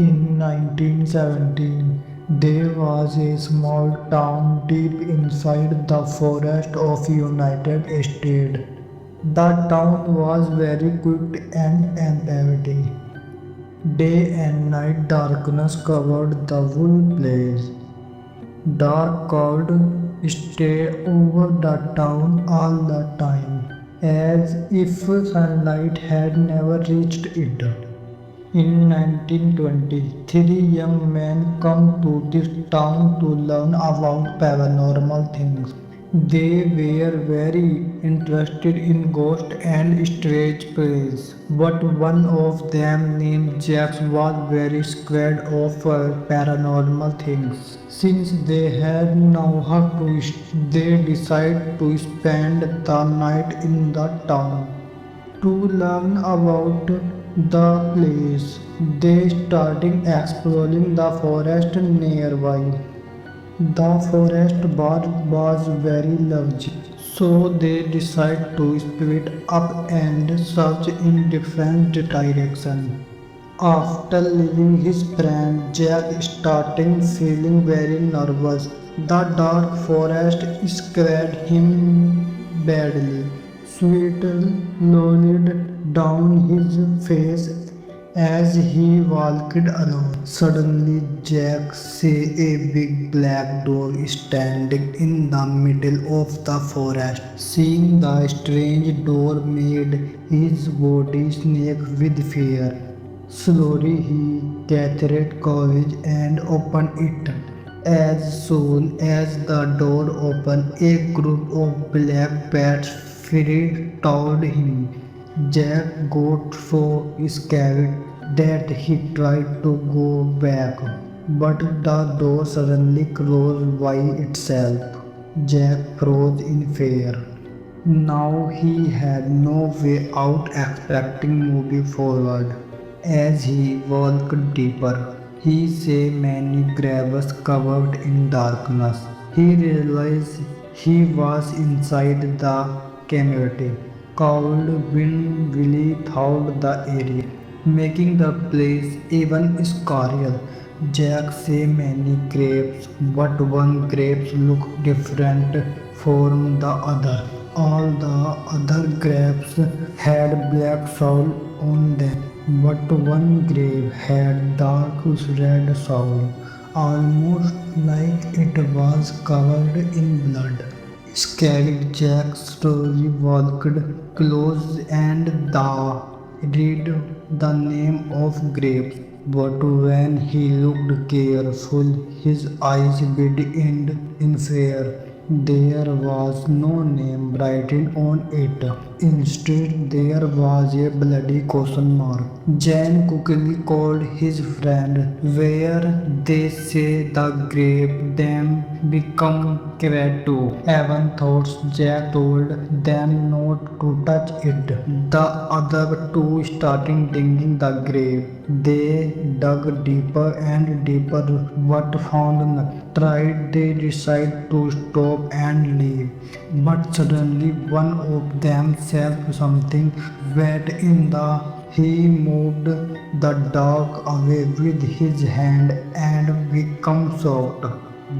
In 1917, there was a small town deep inside the forest of United States. The town was very quiet and empty. Day and night darkness covered the whole place. Dark cloud stayed over the town all the time, as if sunlight had never reached it. In 1920, three young men come to this town to learn about paranormal things. They were very interested in ghosts and strange places, but one of them, named Jack, was very scared of paranormal things. Since they had no house, they decided to spend the night in the town. To learn about the place, they started exploring the forest nearby. The forest was very large, so they decided to split up and search in different directions. After leaving his friend, Jack started feeling very nervous. The dark forest scared him badly. Sweat rolled down his face as he walked alone. Suddenly, Jack saw a big black dog standing in the middle of the forest. Seeing the strange door made his body shake with fear. Slowly he gathered courage and opened it. As soon as the door opened, a group of black bats flew toward him. Jack got so scared that he tried to go back, but the door suddenly closed by itself. Jack froze in fear. Now he had no way out expecting moving forward. As he walked deeper, he saw many graves covered in darkness. He realized he was inside the cavity. Cold wind really thawed the area, making the place even scarier. Jack saw many graves, but one grave looked different from the other. All the other graves had black soil on them, but one grave had dark red soil, almost like it was covered in blood. Scared Jack slowly walked close and read the name of grapes. But when he looked careful, his eyes widened in fear. There was no name written on it. Instead, there was a bloody question mark. Jan quickly called his friend, where they say the grave them become Creto. Evan thought Jack told them not to touch it. The other two started digging the grave. They dug deeper and deeper but found nothing. Tried they decided to stop and leave. But suddenly one of them felt something wet in the he moved the dog away with his hand and became soaked.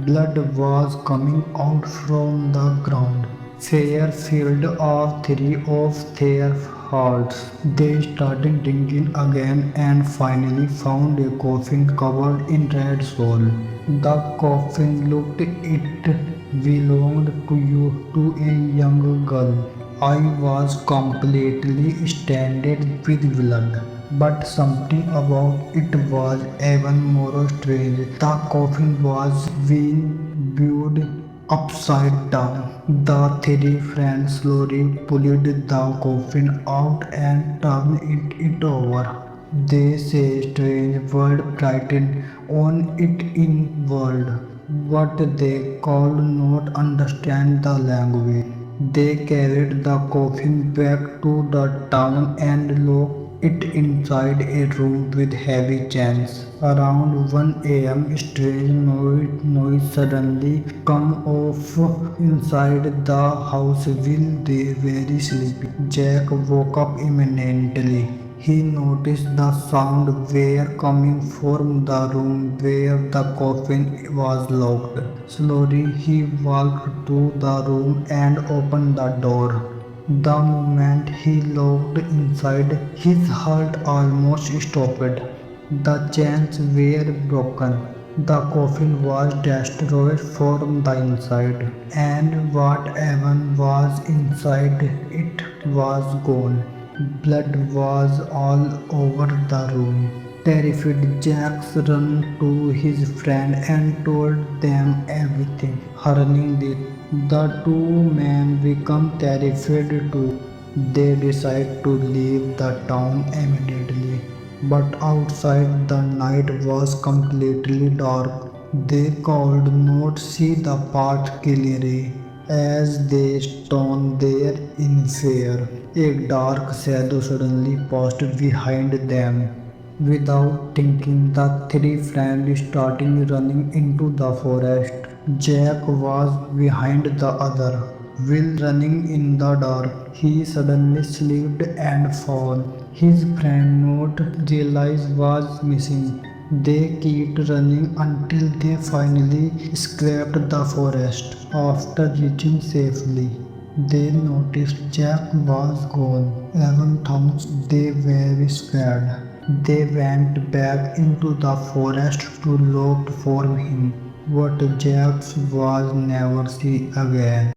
Blood was coming out from the ground. Fear filled all three of their hearts. They started digging again and finally found a coffin covered in red soil. The coffin looked it belonged to a young girl. I was completely stained with blood. But something about it was even more strange. The coffin was being viewed upside down. The three friends slowly pulled the coffin out and turned it over. They say strange word written on it in world, but they could not understand the language. They carried the coffin back to the town and locked it inside a room with heavy chains. Around 1 a.m., strange noise suddenly come off inside the house while they were sleeping. Jack woke up immediately. he noticed the sound were coming from the room where the coffin was locked. Slowly he walked to the room and opened the door. The moment he looked inside, his heart almost stopped. The chains were broken. The coffin was destroyed from the inside, and whatever was inside it was gone. Blood was all over the room. Terrified, Jax ran to his friend and told them everything. Hearing this, the two men became terrified too. They decided to leave the town immediately. But outside the night was completely dark. They could not see the path clearly. As they stood there in fear, a dark shadow suddenly passed behind them. Without thinking, the three friends started running into the forest. Jack was behind the other. While running in the dark, he suddenly slipped and fell. His friend not realized was missing. They kept running until they finally escaped the forest. After reaching safely, they noticed Jack was gone. Even though they were scared, they went back into the forest to look for him. But Jack was never seen again.